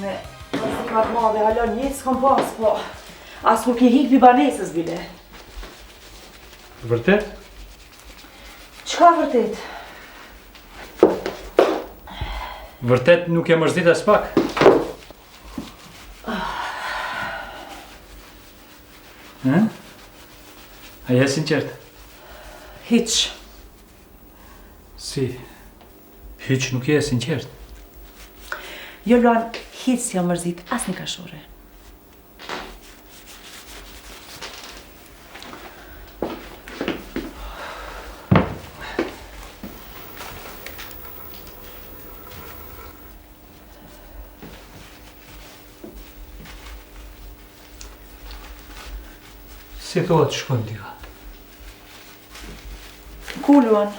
Me matë madhe halon jetë s'kom pas, po as nuk je hik bibanesës bile. Vërtet? Qka vërtet? Vërtet nuk e mërzit as pak? A je sinqert? Hiq. Si? Hiq nuk je sinqert? Jo Luan, hiq s'ja mërzit as një kashore. Si thua të shkon t'ja? Ku Luan?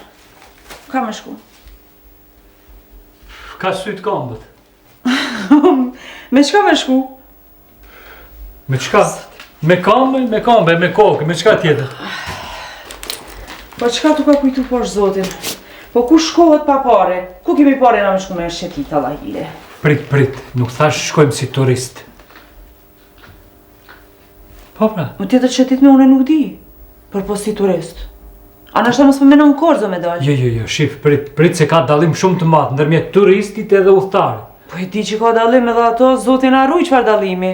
Ka me shku? Ka syt këmbët. Me qka me shku? Me qka? Me kambe, me kokë, me qka tjetër? Po qka tu ka kujtu posh zotin? Po ku shkohet pa pare? Ku kemi pare na me shku me shqetit Allahile? Prit, nuk thash shkojmë si turist. Po pra? Më tjetër qëtit me une nuk di. Për po si turist. A nështë mos më menon korzo me dalë? Jo, shif, prit se ka dalim shumë të madh ndërmjet turistit edhe udhëtarit. Po e di që ka dalim edhe ato, zotin arruj qëfar dalimi.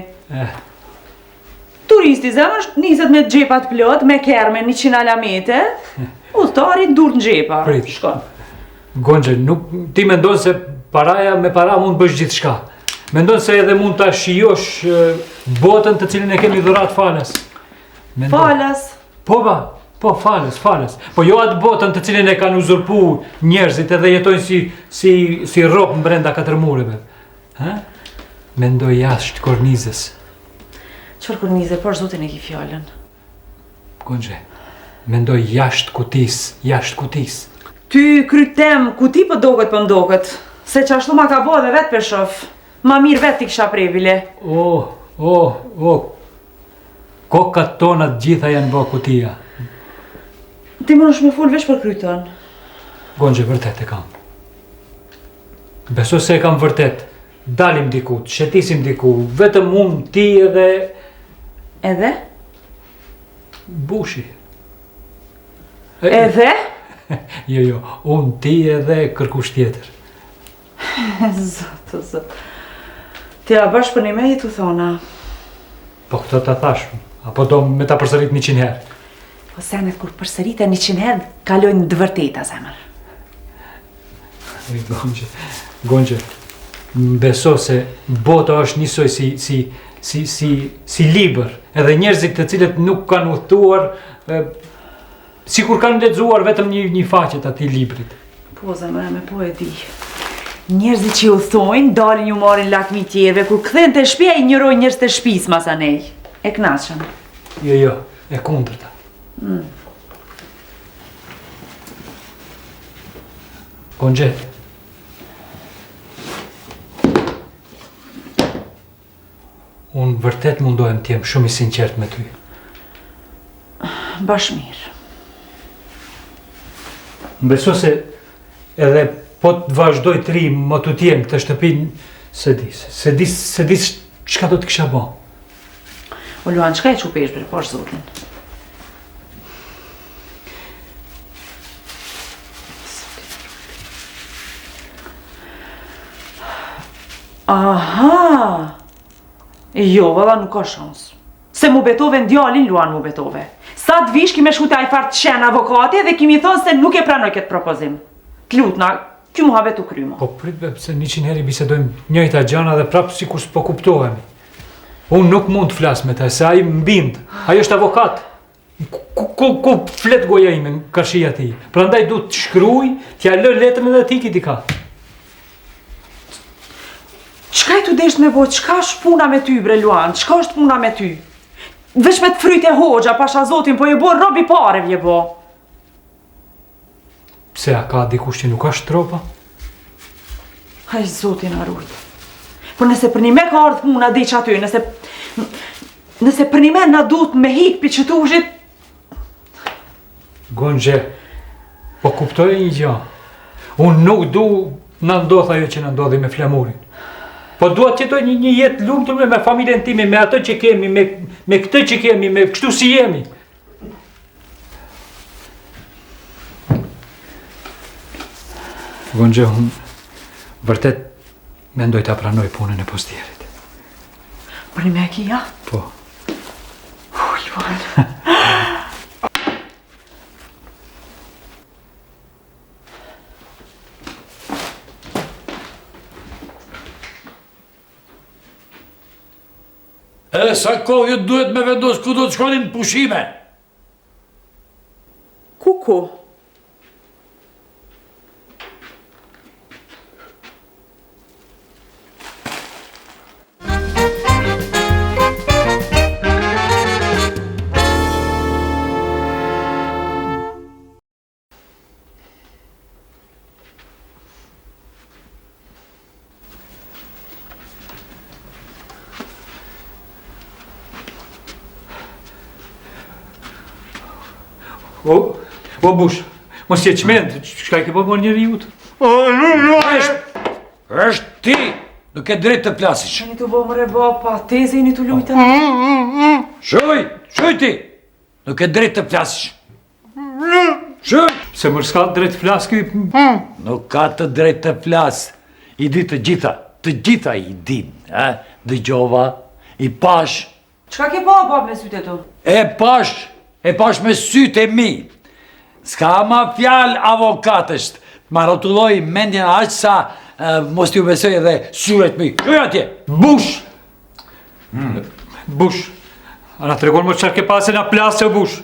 Turisti zemë është niset me gjepat plot, me kerme 100 alamete, udhëtari dur në gjepa. Prit. Shkon. Gonxhe, nuk ti mendon se me para mund bësh gjithçka. Mendon se edhe mund ta shijosh botën të cilën e kemi dhurat falas. Falas? Po, falas. Po jo atë botën të cilën e kanë uzurpu njerëzit edhe jetojnë si ropë brenda 4 mureve. Mendoj jashtë kornizës. Qëfar kornize, por zotin e ki fjallën? Gonxhe, mendoj jashtë kutis. Ty krytem, kuti po doket po mdoket. Se që ashtu ma ka bo dhe vetë për shof. Ma mirë vetë t'i kisha previle. Kokat tona gjitha janë bë kutia. Ti më nësh me full vesh për kryton. Gonxhe, vërtet e kam. Beso se e kam vërtet. Dalim diku, shetisim diku, vetëm unë, ti edhe... Edhe? Bushi. Edhe? Jo, unë, ti edhe kërkush tjetër. Zot. Ti a bash për një me i të thona? Po këto të thash, apo do me ta përsërit 100 herë? Po semet kur përsërit e 100 herë, kalojnë dë vërteta zemër. Gonxhe, beso se bota është njësoj si libër, edhe njerëzit të cilët nuk kanë udhëtuar, sikur kanë lexuar vetëm një faqe të atij librit. Po zemër, po e di. Njerëzit që udhtojnë, dalin ju marrin lakmi tjerve, kur këthen të shpia i njërojnë njerëz të shpis masanej. E knaqën. Jo, e kundërta. Gonxhe, unë vërtet mundohem t'jem shumë i sinqert me ty. Bash mirë. Beso se edhe po të vazhdoj të ri, më të t'jem këtë shtëpin, se dis çka do të kisha bo. O Luan, qka e qupesh për posh zotin? Aha! Jo, valla nuk ka shans. Se mu betove në djalin, Luan mu betove. Sa të vish kime shku taj fartë qenë avokati dhe kimi thonë se nuk e pranoj këtë propozim. T'lutna, kjo mu habetu krymo. Po pritve pse 100 herë i bisedojmë njëjta gjana dhe prapë sikur s'po kuptohemi. Unë nuk mund të flas me ta, se ai mbind. Ai është avokat. Ku flet goja ime në karshia ti. Prandaj du të shkruaj, t'ja lë letrën edhe ti dika. Qka i tu desh me bo, qka është puna me ty, bre Luan, qka është puna me ty? Vesh me të fryte hoxha, pasha zotin, po je bo robi pare vje bo. Pse a ka dikush që nuk është tropa? Haj zotin arrujt. Po nëse për një me ka ardhë puna dhe që aty, nëse për një me na duhet me hik për qëtushit... Gonxhe, po kuptoj një gjë. Unë nuk du në ndodh ajo që në ndodhi me flamurin. Po dua të jetoj një jetë lumtur me familjen time, me atë që kemi, me këtë që kemi, me kështu si jemi. Gonxhe, unë vërtet mendoj ta pranoj punën e postierit. Për me kia? Po. Luan. Sa kohë ju duhet me vendos ku do të shkonin në pushime? Kuku. O bush, mos je çmend, çka ke bërë njeriu? Është ti, nuk e drejt të plasish. Jeni të bëmë re bapa, teze jeni të lujta. Shuj ti, nuk e drejt të plasish. Shuj! Se më s'ka drejt flas ky. Nuk ka të drejt të flas. I di të gjitha i din. Dëgjova, i pash. Çka ke baba me sytë tu? E pash me sytë e mi. S'ka ma fjal avokatësht. Ma rotulloj mendjen aq sa mos t'ju besoj edhe syret mi. Shuj atje! Bush! Bush, a na tregon më çfarë ke pasë na plasë o bush?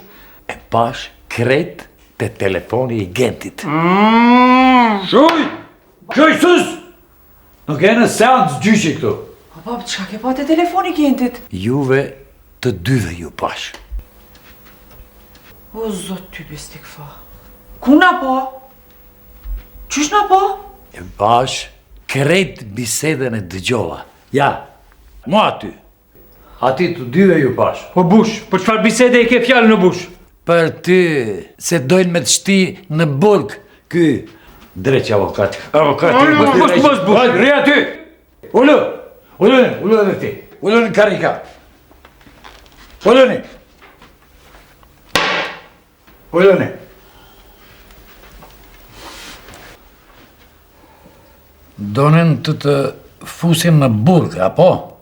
E pash kret te telefoni i Gentit. Shuj! Shuj sus! Nuk e në seancë gjyqi këtu. O bab, çka ke pa te telefoni Gentit? Juve të dyve ju pash. O zot ty bestik fa. Ku na po? Qysh na po? E pash kret bisedën e dëgjova. Ja, mo aty. Ati të dyve ju pash. O bush, për çfarë bisede e ke fjalën o bush? Për ty, se dojnë me të shti në burg, ky dreqë avokat. Avokati, mos bush. Hajde, rri aty! Ullu edhe ti. Ullu në karika. Ulluni. Donen të fusin në burg, apo?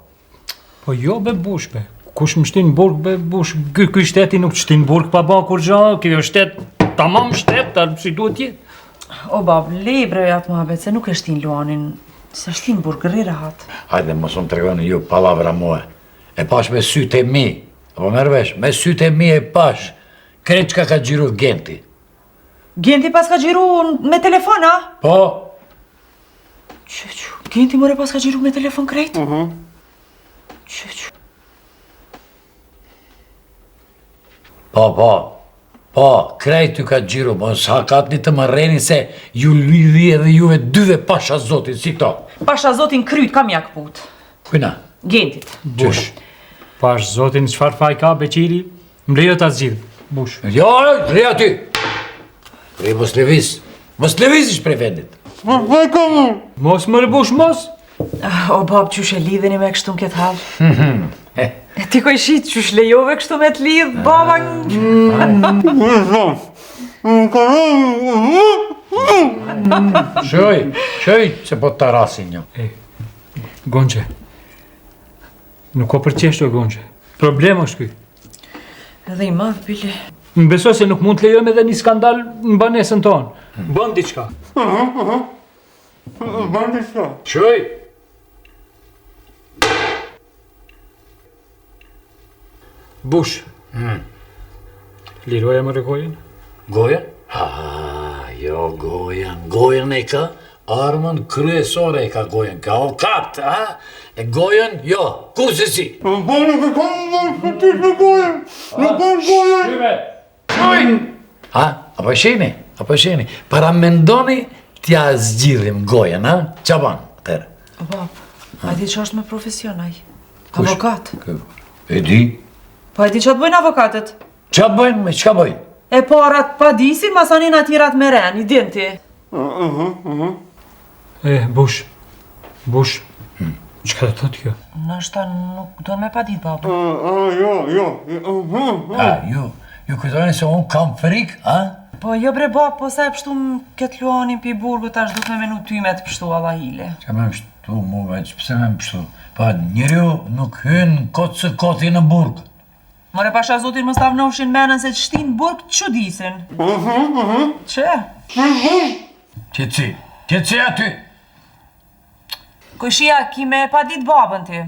Po jo be bush be. Kush më shtin burg be bush? Ky shteti nuk shtin burg pa ba kur gja. Ky shtet tamam shtet, si duhet jetë. O bab, lej brejat muhabet, se nuk e shtin Luanin. Se shtin burg, rri rahat. Hajde, mos më tregoni ju palavra mua. E pash me sytë e mi. Apo mervesh, me sytë e mi e pash. Krejt çka ka xhiru Genti. Genti pas ka gjiru me telefon, a? Po, Genti more pas ka gjiru me telefon krejt? Po, krejt ju ka gjiru, mos hakatni të më rreni se ju lidhi edhe juve dyve pasha zotin, si këto. Pasha zotin kryt kam jak put. Kujna? Gentit. Bush. Pash zotin çfarë faj ka beqiri? Mblejo ta zgjidh. Bush. Jo, rri aty. Rri mos levizish prej vendit. Mos më bush mos. O bab, qysh e lidheni me kështu në këtë halë? E ti ko i shit, qysh lejove kështu me të lidh, baba? Shoj, se po të rasin një. Gonxhe. Nuk o përqeshtu e Gonxhe. Problem është ky. Edhe i madh, bile. Më besoj se nuk mund të lejojmë edhe një skandal në banesën tonë. Bën diçka. Shoj. Bush. Liroja më rëgojen? Gojen? Jo gojen. Gojen e ka armën kryesore e ka gojen. Ka o kapt, E gojen, jo. Ku se si? Apo sheni? Para mendoni t'ja zgjidhim gojen, Qa ban, tërë? O bab, a di që është me profesion, aj? Avokat. E di? Po e di që të bëjnë avokatët? Qa bëjnë, me qka bëjnë? E parat pa disin, masanin atirat me ren, i din ti. Bush. Çka do thotë kjo? Nashta nuk do me pa ditë, baba. Ju kujtoni se unë kam frik, a? Po jo bre bab, po sa e pështu këtë luanin pi burgut, tash du të me menu ty me të pështu alla hile. Qa me pështu mu veç, pse me pështu? Pa njeriu nuk hynë kotë së koti në burg. More pasha zotin më stavnoshin menën se që shtin burg të qudisin. Që? Qëtësi aty. Kushia, ki me pa ditë babën ti.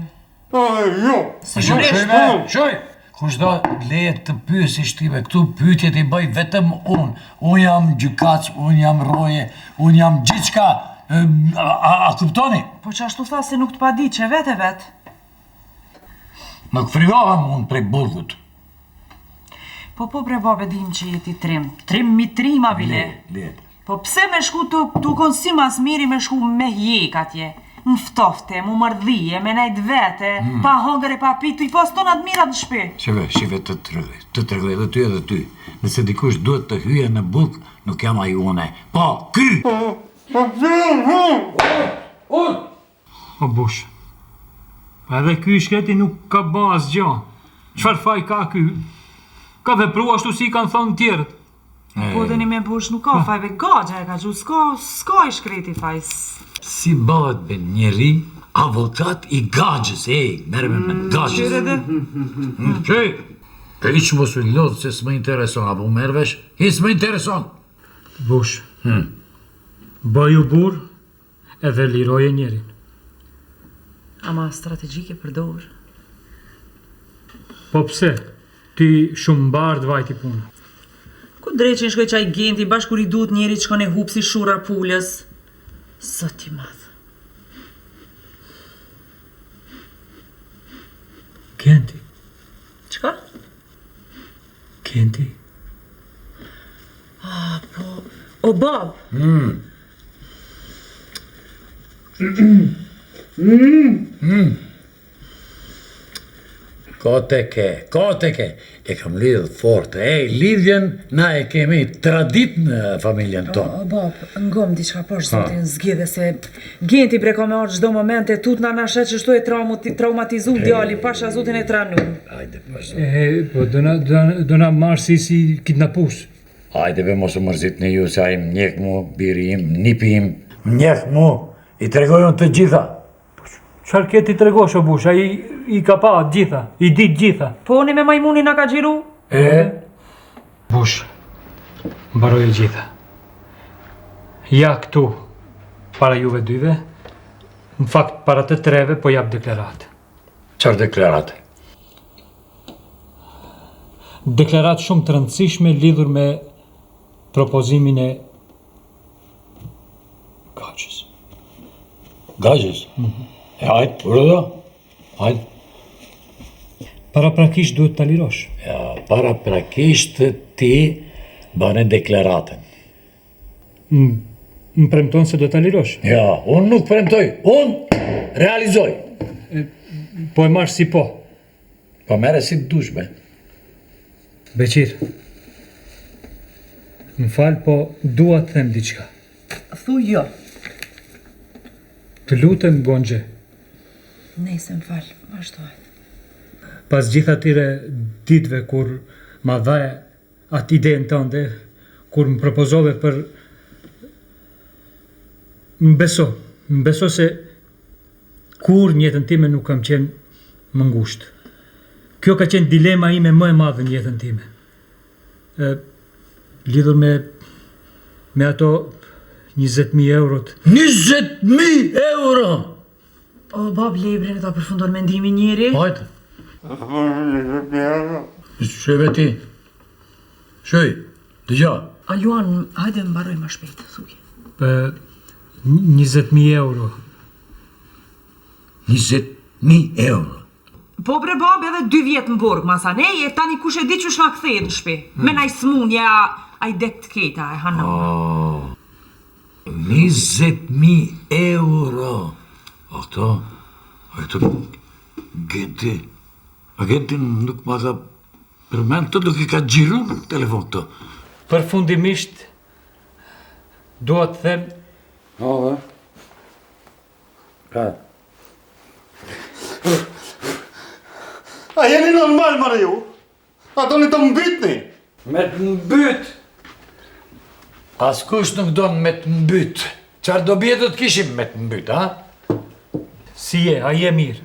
Sigurisht. Shoj! Kush do leje të pyesi shtive, këtu pyetjet I bëj vetëm unë. Unë jam gjykac, unë jam roje, unë jam gjithçka. A kuptoni? Po që ashtu tha se nuk të pa ditë që vet. Nuk frigohem unë prej burgut. Po bre babe dim që jeti trim. Trim mi trim a bile. Le. Po pse me shku të konë si mas miri me shku me hjek atje? Në ftofte, mu mërdhije, me najt vete, pa hongër e pa pitu, I poston atë mirat në shpi. Shive të tregoj edhe ty edhe ty. Nëse dikush duhet të hyje në burg, nuk jam ai une. Po, ky! O bush. Edhe ky shkreti nuk ka ba asgjë. Çfarë faj ka ky? Ka vepru ashtu si kanë thonë tjerët. Po dhe një me bush nuk ka fajve gagja e ka gju, s'ka I shkreti faj. Si bëhet be njeri avokat I gagjës, merre me gagjës. Qyre dhe? Qëj, e I që mos u lodhë se s'më intereson, apo mervesh, I s'më intereson. Bush. Bëju bur edhe liroje njerin. Ama strategjike përdor. Po pse? Ti shumë bardh vajti punë. Ku dreqin shkoj qaj genti, bashk kur I duhet njeri që kone hup si shura pulës. Zoti madh. Kenti. Qka? Kenti. O bab. Kote ke. E kam lidhë fort. Lidhjen na e kemi tradit në familjen tonë. O bab, ngom diçka posh zotin zgjidhe se genti bre ka me arë çdo moment e tut na shet që shtu e traumatizu djali pasha zotin e tranu. Hajde, Po do na marrë si kidnapus. Hajde be mos u mërzitni ju se ai mjek mu, biri im, nipi im. Mjek mu, I tregojnë të gjitha. Çfarë ke ti tregosh o bush? Ai I ka pa gjitha, I dit gjitha. Po një me majmunin na ka gjiru? Bush, mbaroj e gjitha. Ja këtu, para juve dyve, në fakt para të treve, po jap deklarat. Çfarë deklarate? Deklarat shumë të rëndësishme lidhur me propozimin e gagjës. Gagjës? Hajde, urdo. Hajde. Paraprakisht duhet ta lirosh. Ja, paraprakisht ti bane deklaratën. Më premton se do ta lirosh. Ja, unë nuk premtoj, unë realizoj. Po e marrë si po. Po mere si të dushme. Beqir, më falë, po dua të them diçka. Thu jo. Të lutem, Gonxhe, Nejse më falë, vazhdoj. pas gjitha atyre ditëve kur ma dhe atë idenë tënde, kur më propozove për... Më beso se kur në jetën time nuk kam qenë më ngushtë. Kjo ka qenë dilema ime më e madhe në jetën time. Lidhur me ato 20.000 eurot. 20.000 euro! O, bab, lebrin e ta përfundon mendimin njeri. Hajde. Shëve ti. Shëj, dëgja. A Luan, hajde mbaroj ma shpejt, thuj. 20.000 euro. 20.000 euro. Po bre bab, edhe 2 vjetë në burg, masanej, e tani kush e di që shna kthejt në shpi. Me naj smunja, a I dek të keta, e hanëm. 20.000 euro. Ato genti. A genti nuk ma ka përmend të nuk I ka gjiru në telefon të. Përfundimisht, dua të them... Ka. A jeni normal, mare ju? A doni të mbytni? Me të mbyt. Askush nuk donë me të mbyt. Qarë do bje do të kishim me të mbyt, a? Si je, a je mirë?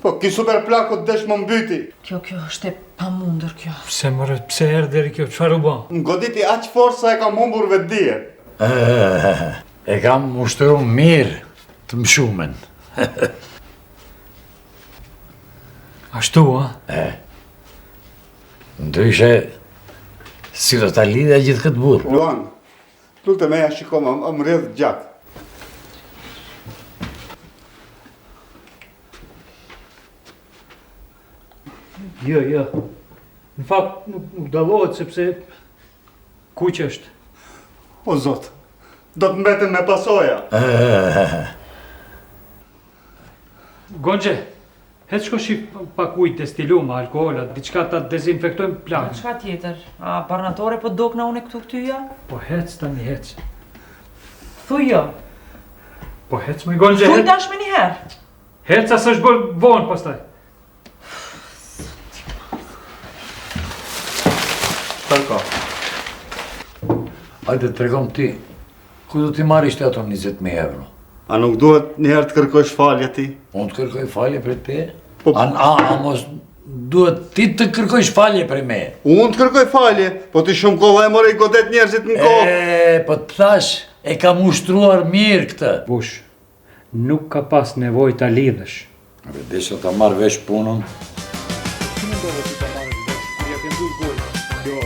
Po, ki super plakut desh më mbyti. Kjo është e pamundër kjo. Pse mërë, pse erë deri kjo, qëfar u ba? Më goditi aq forsa e kam humbur vetë dije. E kam ushtru mirë të mshumen. Ashtu, a? Ndryshe, si do ta lidhe gjithë këtë burë. Luan, lutem meja shiko më rrjedh gjatë. Jo. Në fakt, nuk dalohet sepse... Kuq është? O zot, do të mbetem me pasoja. Gonxhe, hec shko shif pak ujtë destilum, alkoholat, diçka ta dezinfektojmë plagën. Çka tjetër? A barnatore po dokna unë këtu këtyja? Po hec tani hec. Thuj jo. Po hec më Gonxhe. Thuj tash me një herë. Hec as është bërë vonë pastaj. Përka. Hajde të regom ti, ku do t'i marrë ishte ato 20.000 euro? A nuk duhet njëherë të kërkosh falje ti? Unë të kërkoj falje për te? Po- A mos duhet ti të kërkojsh falje për me? Unë të kërkoj falje, po ti shumë kohë e more i godet njerëzit në kohë. Po të thash, e kam ushtruar mirë këtë. Bush, nuk ka pas nevoj ta lidhësh. Abe, desha ta marrë vesh punën. Ti mendove ti ta marrësh vesh, kur ja ke ndur gojë. Jo,